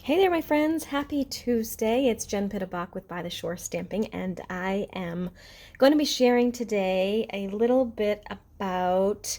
Hey there, my friends. Happy Tuesday. It's Jen Pittabach with By the Shore Stamping, and I am going to be sharing today a little bit about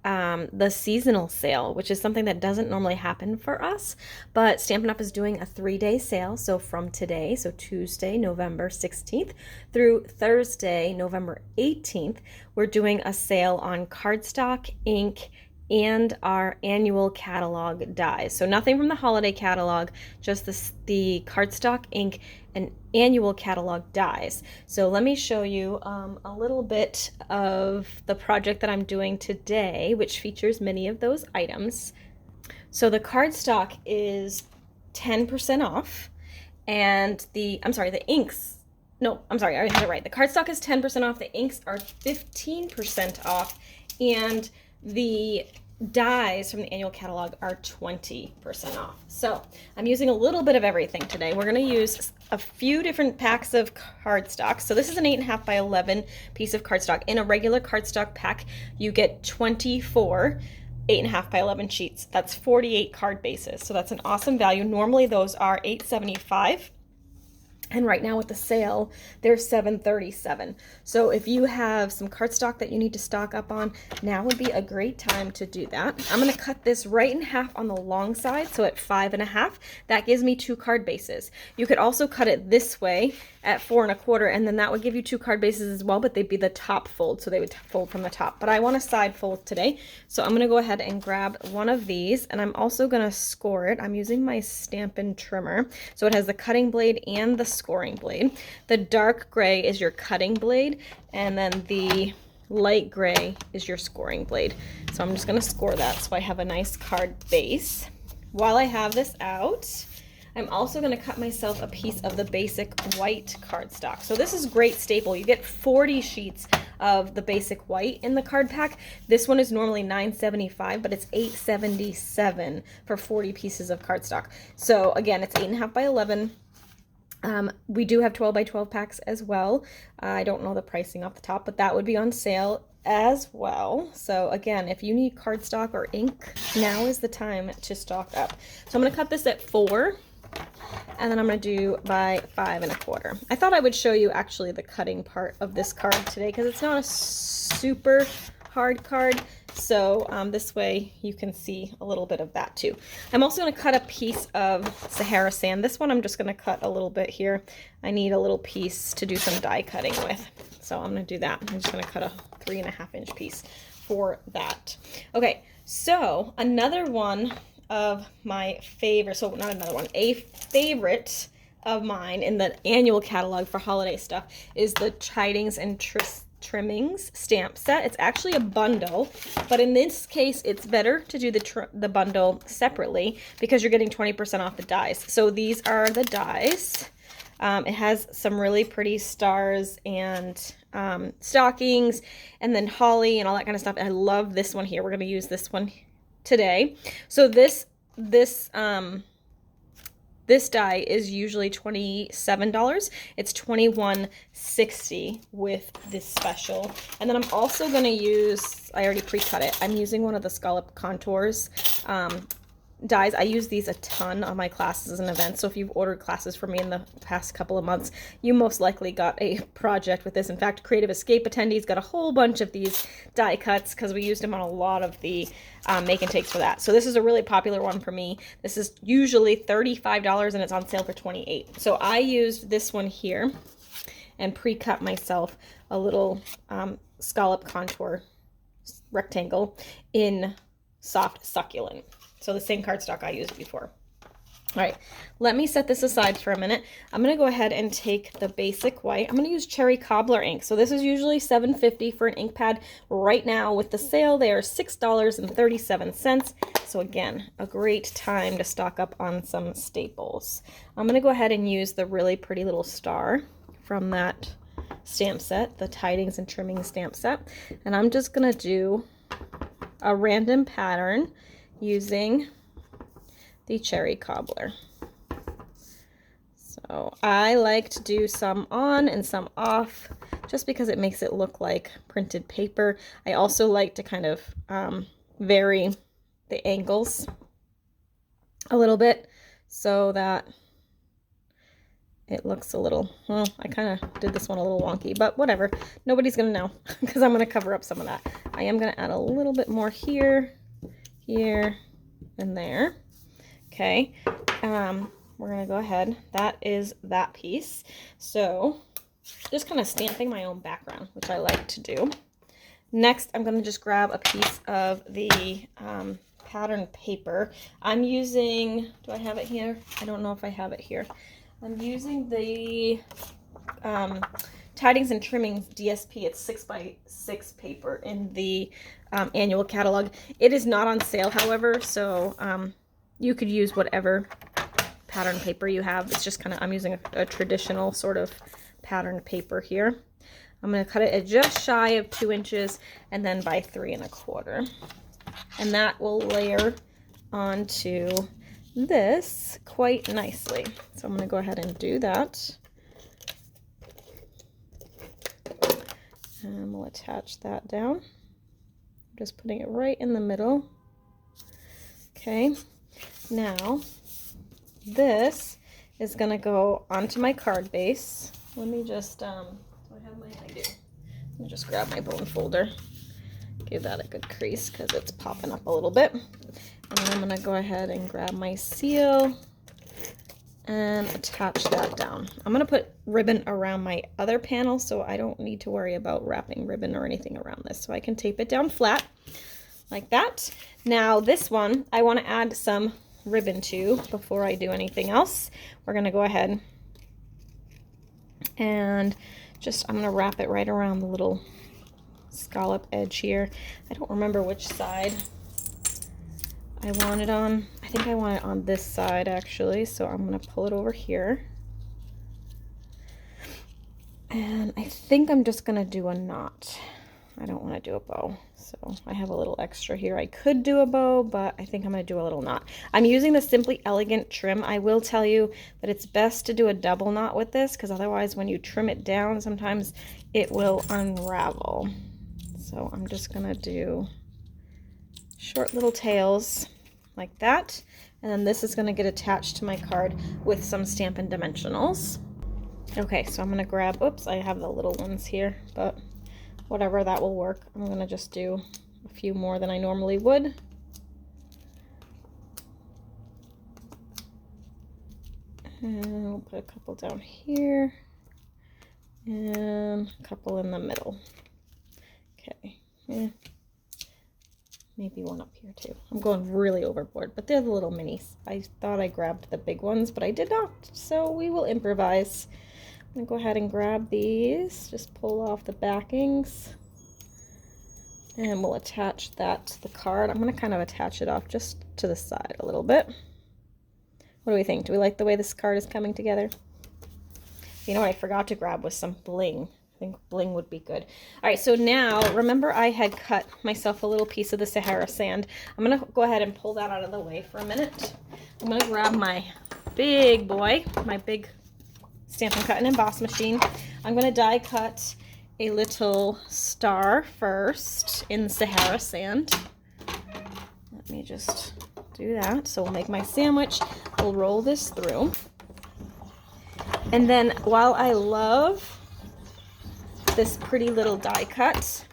the seasonal sale, which is something that doesn't normally happen for us. But Stampin' Up! Is doing a 3-day sale. So from today, so Tuesday, November 16th, through Thursday, November 18th, we're doing a sale on cardstock, ink, and our annual catalog dies. So nothing from the holiday catalog, just the cardstock, ink, and annual catalog dies. So let me show you a little bit of the project that I'm doing today, which features many of those items. So the cardstock is 10% off, and the inks, no, I'm sorry, I had it right. The cardstock is 10% off, the inks are 15% off, and the dies from the annual catalog are 20% off. So I'm using a little bit of everything today. We're going to use a few different packs of cardstock. So this is an 8.5 by 11 piece of cardstock. In a regular cardstock pack, you get 24 8.5 by 11 sheets. That's 48 card bases. So that's an awesome value. Normally those are $8.75. And right now with the sale, they're $7.37. So if you have some cardstock that you need to stock up on, now would be a great time to do that. I'm gonna cut this right in half on the long side, so at 5.5. That gives me 2 card bases. You could also cut it this way at 4.25, and then that would give you 2 card bases as well, but they'd be the top fold, so they would fold from the top. But I want a side fold today, so I'm gonna go ahead and grab one of these, and I'm also gonna score it. I'm using my Stampin' trimmer, so it has the cutting blade and the scoring blade. The dark gray is your cutting blade, and then the light gray is your scoring blade. So I'm just going to score that so I have a nice card base. While I have this out, I'm also going to cut myself a piece of the basic white cardstock. So this is great staple. You get 40 sheets of the basic white in the card pack. This one is normally $9.75, but it's $8.77 for 40 pieces of cardstock. So again, it's 8.5 by 11. We do have 12 by 12 packs as well. I don't know the pricing off the top, but that would be on sale as well. So again, if you need cardstock or ink, now is the time to stock up. So I'm going to cut this at 4, and then I'm going to do by 5.25. I thought I would show you actually the cutting part of this card today because it's not a super hard card. So this way you can see a little bit of that too. I'm also going to cut a piece of Sahara sand. This one I'm just going to cut a little bit here. I need a little piece to do some die cutting with. So I'm going to do that. I'm just going to cut a 3.5-inch piece for that. Okay, so another one of my favorite, so not another one, a favorite of mine in the annual catalog for holiday stuff is the Tidings and Trimmings stamp set. It's actually a bundle, but in this case it's better to do the bundle separately because you're getting 20% off the dies. So these are the dies. It has some really pretty stars and stockings, and then holly and all that kind of stuff. And I love this one here. We're going to use this one today. So this die is usually $27. It's $21.60 with this special. And then I'm also going to use, I already pre-cut it. I'm using one of the Scallop Contours dies. I use these a ton on my classes and events. So if you've ordered classes from me in the past couple of months, you most likely got a project with this. In fact, Creative Escape attendees got a whole bunch of these die cuts because we used them on a lot of the make and takes for that. So this is a really popular one for me. This is usually $35 and it's on sale for $28. So I used this one here and pre-cut myself a little Scallop Contour rectangle in soft succulent. So the same cardstock I used before. All right, let me set this aside for a minute. I'm gonna go ahead and take the basic white. I'm gonna use Cherry Cobbler ink. So this is usually $7.50 for an ink pad. Right now with the sale, they are $6.37. So again, a great time to stock up on some staples. I'm gonna go ahead and use the really pretty little star from that stamp set, the Tidings and Trimmings stamp set. And I'm just gonna do a random pattern using the Cherry Cobbler. So I like to do some on and some off just because it makes it look like printed paper. I also like to kind of vary the angles a little bit so that it looks a little, well, I kind of did this one a little wonky, but whatever. Nobody's going to know because I'm going to cover up some of that. I am going to add a little bit more here, here, and there. Okay. We're going to go ahead. That is that piece. So just kind of stamping my own background, which I like to do. Next, I'm going to just grab a piece of the pattern paper. I'm using, do I have it here? I don't know if I have it here. I'm using the Tidings and Trimmings DSP. It's 6x6 paper in the annual catalog. It is not on sale, however, so you could use whatever pattern paper you have. It's just kind of, I'm using a traditional sort of pattern paper here. I'm going to cut it at just shy of 2 inches and then by 3 1/4. And that will layer onto this quite nicely. So I'm going to go ahead and do that. And we'll attach that down. I'm just putting it right in the middle. Okay. Now, this is going to go onto my card base. Let me just, do I have my, I do. Let me just grab my bone folder. Give that a good crease because it's popping up a little bit. And then I'm going to go ahead and grab my seal and attach that down. I'm going to put ribbon around my other panel so I don't need to worry about wrapping ribbon or anything around this. So I can tape it down flat like that. Now this one I want to add some ribbon to before I do anything else. We're going to go ahead and just, I'm going to wrap it right around the little scallop edge here. I don't remember which side I want it on. I think I want it on this side actually, so I'm going to pull it over here. And I think I'm just going to do a knot. I don't want to do a bow. So I have a little extra here. I could do a bow, but I think I'm going to do a little knot. I'm using the Simply Elegant trim. I will tell you that it's best to do a double knot with this because otherwise when you trim it down, sometimes it will unravel. So I'm just going to do short little tails like that. And then this is going to get attached to my card with some Stampin' Dimensionals. Okay, so I'm going to grab, oops, I have the little ones here, but whatever, that will work. I'm going to just do a few more than I normally would. And we'll put a couple down here and a couple in the middle. Okay, maybe one up here too. I'm going really overboard, but they're the little minis. I thought I grabbed the big ones, but I did not, so we will improvise. I'm going to go ahead and grab these, just pull off the backings, and we'll attach that to the card. I'm going to kind of attach it off just to the side a little bit. What do we think? Do we like the way this card is coming together? You know what I forgot to grab was some bling. I think bling would be good. All right, so now, remember I had cut myself a little piece of the Sahara sand. I'm going to go ahead and pull that out of the way for a minute. I'm going to grab my big boy, my big Stampin' Cut and Emboss machine. I'm going to die cut a little star first in the Sahara sand. Let me just do that. So we'll make my sandwich. We'll roll this through. And then while I love this pretty little die cut,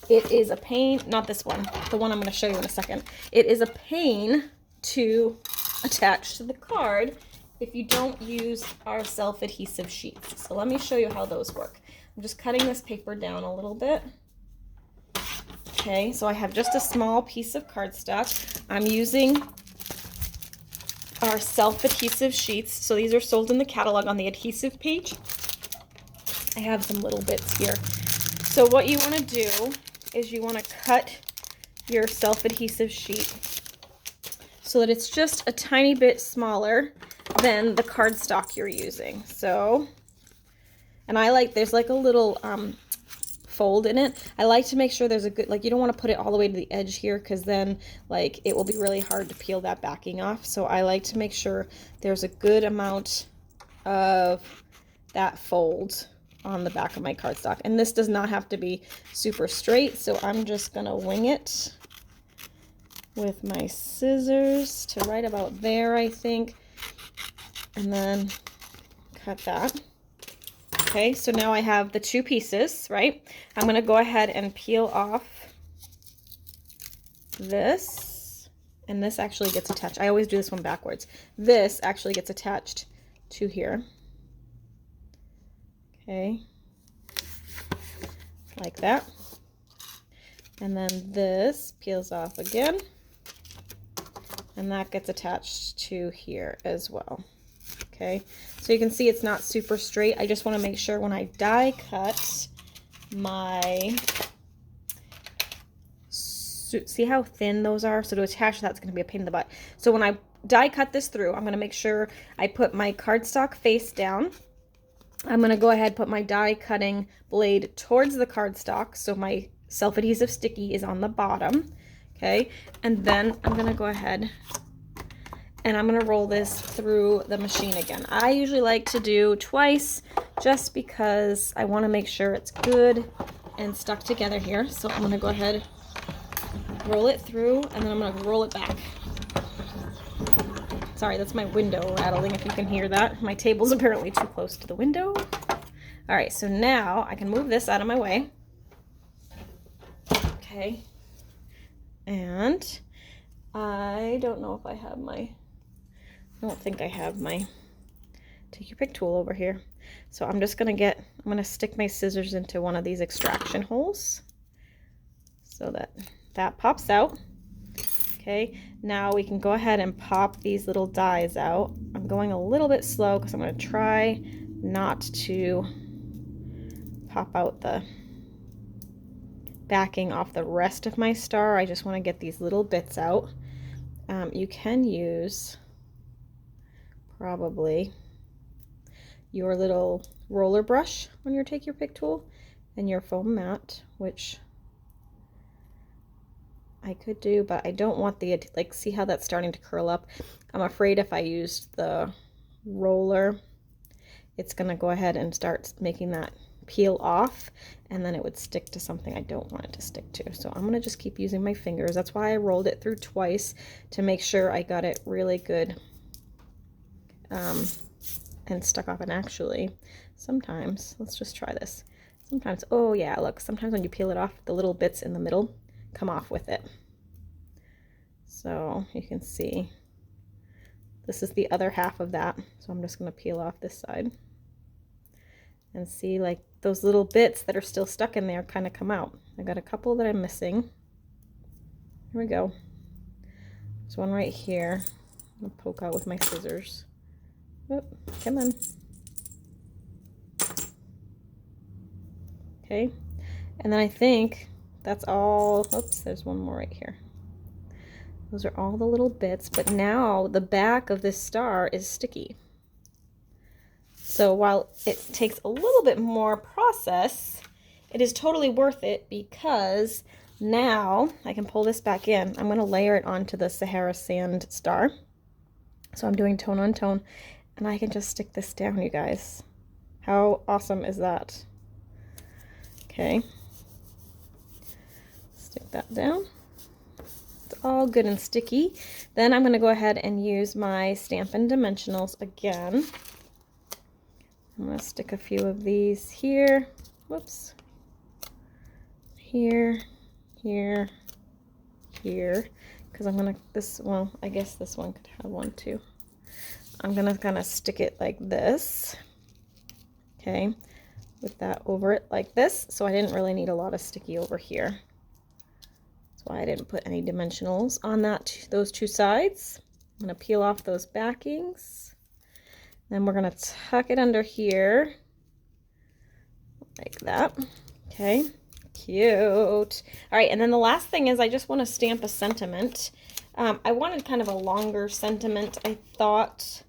it is a pain, not this one, the one I'm going to show you in a second. It is a pain to attach to the card if you don't use our self-adhesive sheets. So let me show you how those work. I'm just cutting this paper down a little bit. Okay, so I have just a small piece of cardstock. I'm using our self-adhesive sheets. So these are sold in the catalog on the adhesive page. I have some little bits here. So what you want to do is you want to cut your self-adhesive sheet so that it's just a tiny bit smaller than the cardstock you're using. So, and I like, there's like a little fold in it. I like to make sure there's a good, like you don't want to put it all the way to the edge here because then like it will be really hard to peel that backing off. So I like to make sure there's a good amount of that fold on the back of my cardstock. And this does not have to be super straight, so I'm just gonna wing it with my scissors to right about there, I think, and then cut that. Okay, so now I have the two pieces, right? I'm going to go ahead and peel off this, and this actually gets attached. I always do this one backwards. This actually gets attached to here. Okay, like that. And then this peels off again, and that gets attached to here as well. Okay, so you can see it's not super straight. I just want to make sure when I die cut my, see how thin those are? So to attach that's going to be a pain in the butt. So when I die cut this through, I'm going to make sure I put my cardstock face down. I'm going to go ahead and put my die cutting blade towards the cardstock, so my self-adhesive sticky is on the bottom. Okay, and then I'm going to go ahead and I'm going to roll this through the machine again. I usually like to do twice just because I want to make sure it's good and stuck together here. So I'm going to go ahead, roll it through, and then I'm going to roll it back. Sorry, that's my window rattling if you can hear that. My table's apparently too close to the window. All right, so now I can move this out of my way. Okay. And I don't know if I have my, I don't think I have my take your pick tool over here. So I'm just going to stick my scissors into one of these extraction holes so that that pops out. Okay, now we can go ahead and pop these little dies out. I'm going a little bit slow because I'm going to try not to pop out the backing off the rest of my star. I just want to get these little bits out. You can use probably your little roller brush on your take your pick tool and your foam mat, which I could do, but I don't want the, like, see how that's starting to curl up? I'm afraid if I used the roller, it's going to go ahead and start making that peel off, and then it would stick to something I don't want it to stick to. So I'm going to just keep using my fingers. That's why I rolled it through twice, to make sure I got it really good and stuck off. And actually, sometimes, let's just try this. Sometimes, oh yeah, look, sometimes when you peel it off, the little bits in the middle come off with it. So you can see this is the other half of that. So I'm just going to peel off this side and see, like, those little bits that are still stuck in there kind of come out. I got a couple that I'm missing. Here we go. There's one right here. I'm going to poke out with my scissors. Oh, come on. Okay. And then I think that's all. Oops, there's one more right here. Those are all the little bits, but now the back of this star is sticky. So while it takes a little bit more process, it is totally worth it, because now I can pull this back in. I'm going to layer it onto the Sahara sand star. So I'm doing tone on tone, and I can just stick this down, you guys. How awesome is that? Okay. Stick that down. It's all good and sticky. Then I'm going to go ahead and use my Stampin' Dimensionals again. I'm going to stick a few of these here. Whoops. Here, here, here. Because I'm going to, well, I guess this one could have one too. I'm going to kind of stick it like this. Okay. With that over it like this. So I didn't really need a lot of sticky over here. That's why I didn't put any dimensionals on those two sides. I'm going to peel off those backings. Then we're going to tuck it under here like that. Okay, cute. All right, and then the last thing is I just want to stamp a sentiment. I wanted kind of a longer sentiment. I thought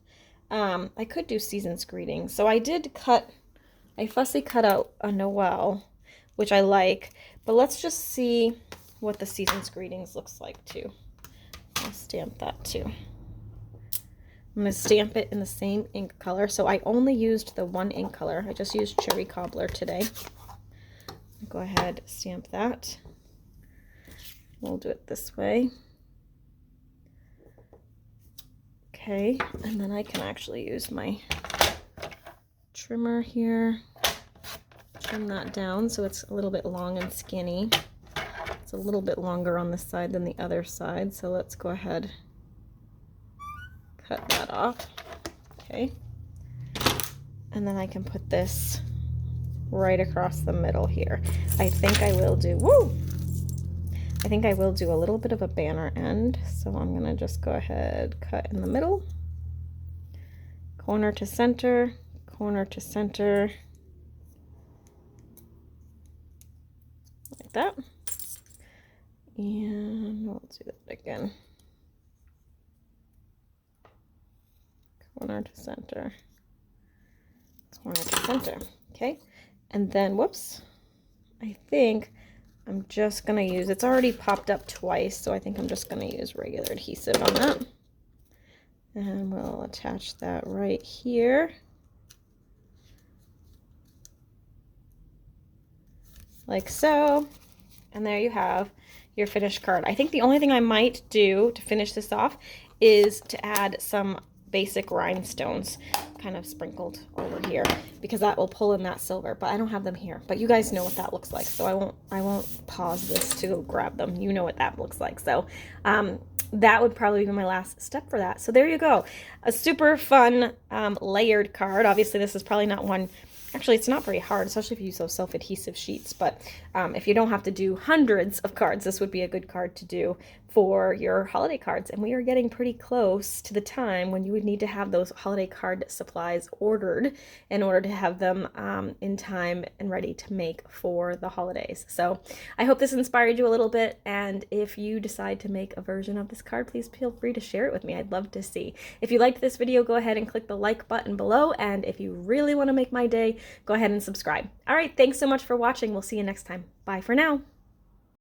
I could do Season's Greetings. So I fussy cut out a Noel, which I like, but let's just see what the Season's Greetings looks like too. I'll stamp that too. I'm going to stamp it in the same ink color. So I only used the one ink color. I just used Cherry Cobbler today. Go ahead, stamp that. We'll do it this way. Okay, and then I can actually use my trimmer here, trim that down so it's a little bit long and skinny. It's a little bit longer on this side than the other side, so let's go ahead, cut that off. Okay, and then I can put this right across the middle here. I think I will do, I think I will do a little bit of a banner end, so I'm gonna just go ahead, cut in the middle, corner to center, corner to center, like that. And let's do that again. Corner to center, corner to center. Okay, and then whoops, I think I'm just gonna use, it's already popped up twice, so I think I'm just gonna use regular adhesive on that. And we'll attach that right here. Like so. And there you have your finished card. I think the only thing I might do to finish this off is to add some basic rhinestones kind of sprinkled over here, because that will pull in that silver, but I don't have them here. But you guys know what that looks like, so I won't pause this to go grab them. You know what that looks like. So that would probably be my last step for that. So there you go. A super fun layered card. Obviously this is probably not one, actually it's not very hard, especially if you use those self-adhesive sheets, but if you don't have to do hundreds of cards, this would be a good card to do for your holiday cards. And we are getting pretty close to the time when you would need to have those holiday card supplies ordered in order to have them in time and ready to make for the holidays. So I hope this inspired you a little bit, and if you decide to make a version of this card, please feel free to share it with me. I'd love to see. If you liked this video, go ahead and click the like button below, and if you really want to make my day, go ahead and subscribe. All right, thanks so much for watching. We'll see you next time. Bye for now.